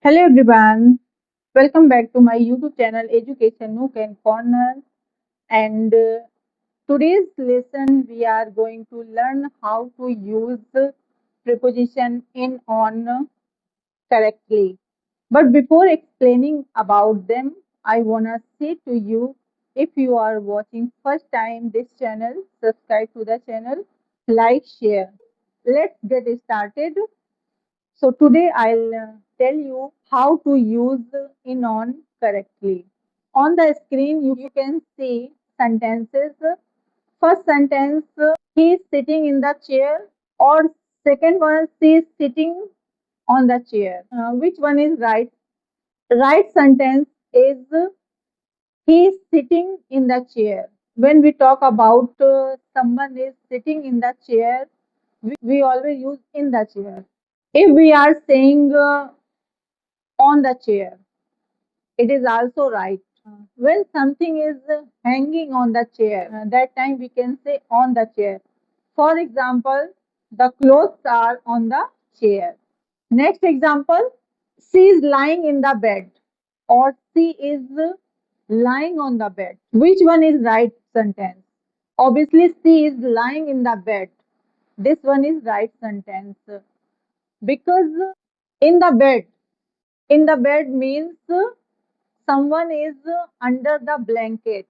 Hello everyone, welcome back to my YouTube channel Education Nook and Corner. And today's lesson we are going to learn how to use preposition in on correctly. But before explaining about them, I wanna say to you, if you are watching first time this channel, subscribe to the channel, like, share. Let's get started. So today I'll tell you how to use in on correctly. On the screen you can see sentences. First sentence, he is sitting in the chair, or second one, she is sitting on the chair. Which one is right? Right sentence is he is sitting in the chair. When we talk about someone is sitting in the chair, we always use in the chair. If we are saying on the chair, it is also right. When something is hanging on the chair, that time we can say on the chair. For example, the clothes are on the chair. Next example, she is lying in the bed, or she is lying on the bed. Which one is right sentence? Obviously, she is lying in the bed. This one is right sentence because in the bed, in the bed means someone is under the blanket.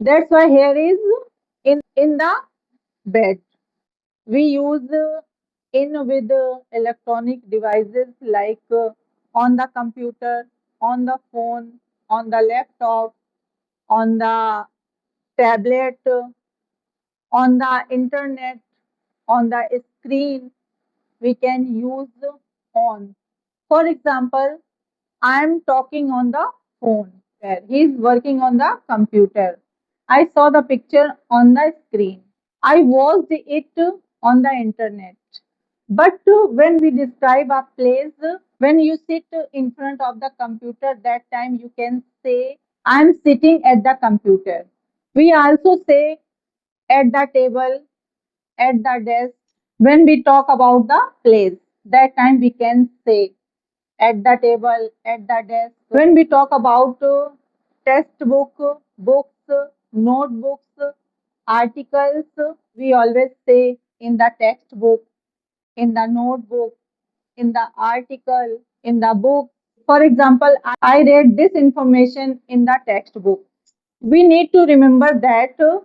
That's why here is in the bed. We use in with electronic devices like on the computer, on the phone, on the laptop, on the tablet, on the internet, on the screen. We can use on. For example, I am talking on the phone. Where he is working on the computer. I saw the picture on the screen. I watched it on the internet. But when we describe a place, when you sit in front of the computer, that time you can say, I am sitting at the computer. We also say at the table, at the desk. When we talk about the place, that time we can say at the table, at the desk. When we talk about textbook, books, notebooks, articles, we always say in the textbook, in the notebook, in the article, in the book. For example, I read this information in the textbook. We need to remember that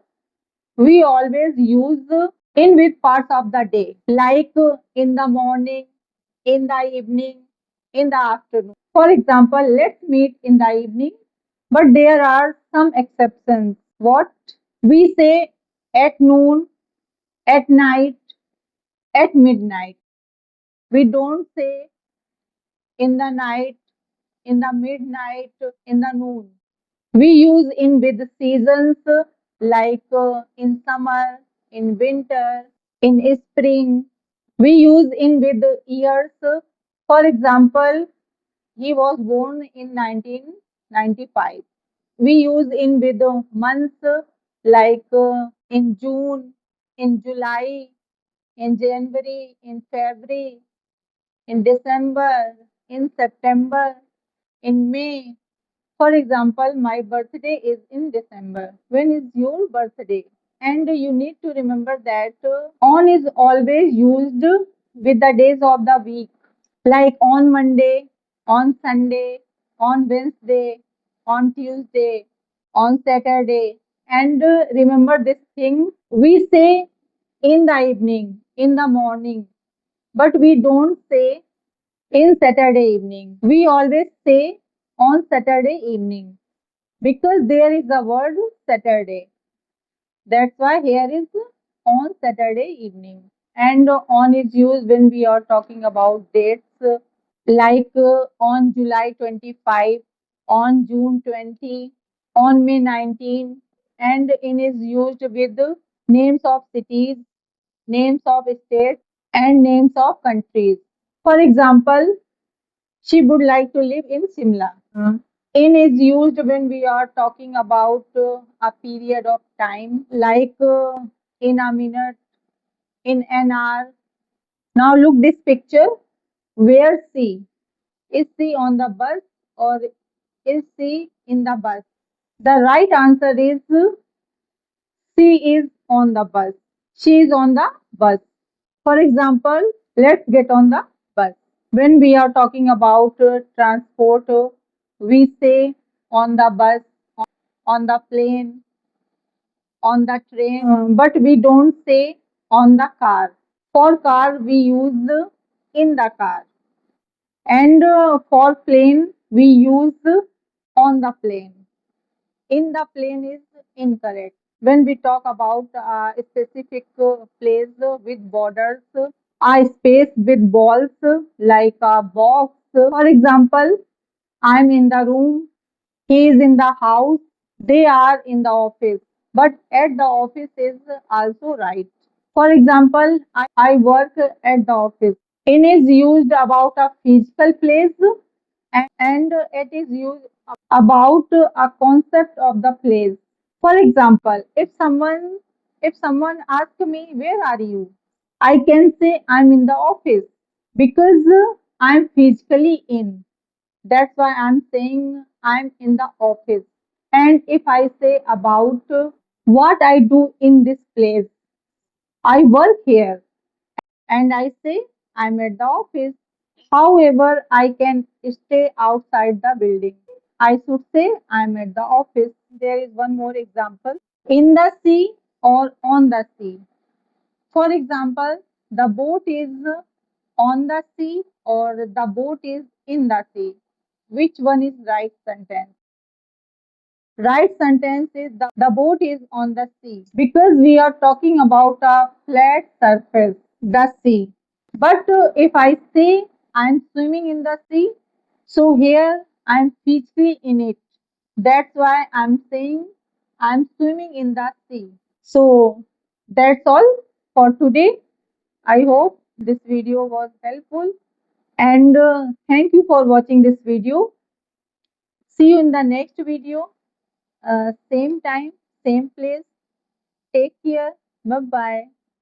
we always use in with parts of the day, like in the morning, in the evening, in the afternoon. For example, let's meet in the evening, but there are some exceptions. What? We say at noon, at night, at midnight. We don't say in the night, in the midnight, in the noon. We use in with the seasons like in summer, in winter, in spring. We use in with the years. For example, he was born in 1995. We use in with the months like in June, in July, in January, in February, in December, in September, in May. For example, my birthday is in December. When is your birthday? And you need to remember that on is always used with the days of the week, like on Monday, on Sunday, on Wednesday, on Tuesday, on Saturday. And remember this thing, we say in the evening, in the morning, but we don't say in Saturday evening. We always say on Saturday evening because there is the word Saturday. That's why here is on Saturday evening. And on is used when we are talking about dates like on July 25, on June 20, on May 19, and in is used with the names of cities, names of states, and names of countries. For example, she would like to live in Simla. In is used when we are talking about a period of time, like in a minute, in an hour. Now look this picture. Where she? Is she on the bus or is she in the bus? The right answer is she is on the bus. She is on the bus. For example, let's get on the bus. When we are talking about transport, we say on the bus, on the plane, on the train, but we don't say on the car. For car, we use in the car, and for plane, we use on the plane. In the plane is incorrect. When we talk about a specific place with borders, a space with walls like a box. For example, I'm in the room, he is in the house, they are in the office. But at the office is also right. For example, I work at the office. In is used about a physical place and it is used about a concept of the place. For example, if someone asks me where are you, I can say I'm in the office because I'm physically in. That's why I'm saying I'm in the office. And if I say about what I do in this place, I work here and I say I'm at the office. However, I can stay outside the building. I should say I'm at the office. There is one more example. In the sea or on the sea. For example, the boat is on the sea or the boat is in the sea. Which one is right sentence? Right sentence is the boat is on the sea because we are talking about a flat surface, the sea. But if I say I'm swimming in the sea, so here I'm physically in it. That's why I'm saying I'm swimming in the sea. So that's all for today. I hope this video was helpful and thank you for watching this video. See you in the next video. Same time, same place. Take care. Bye bye.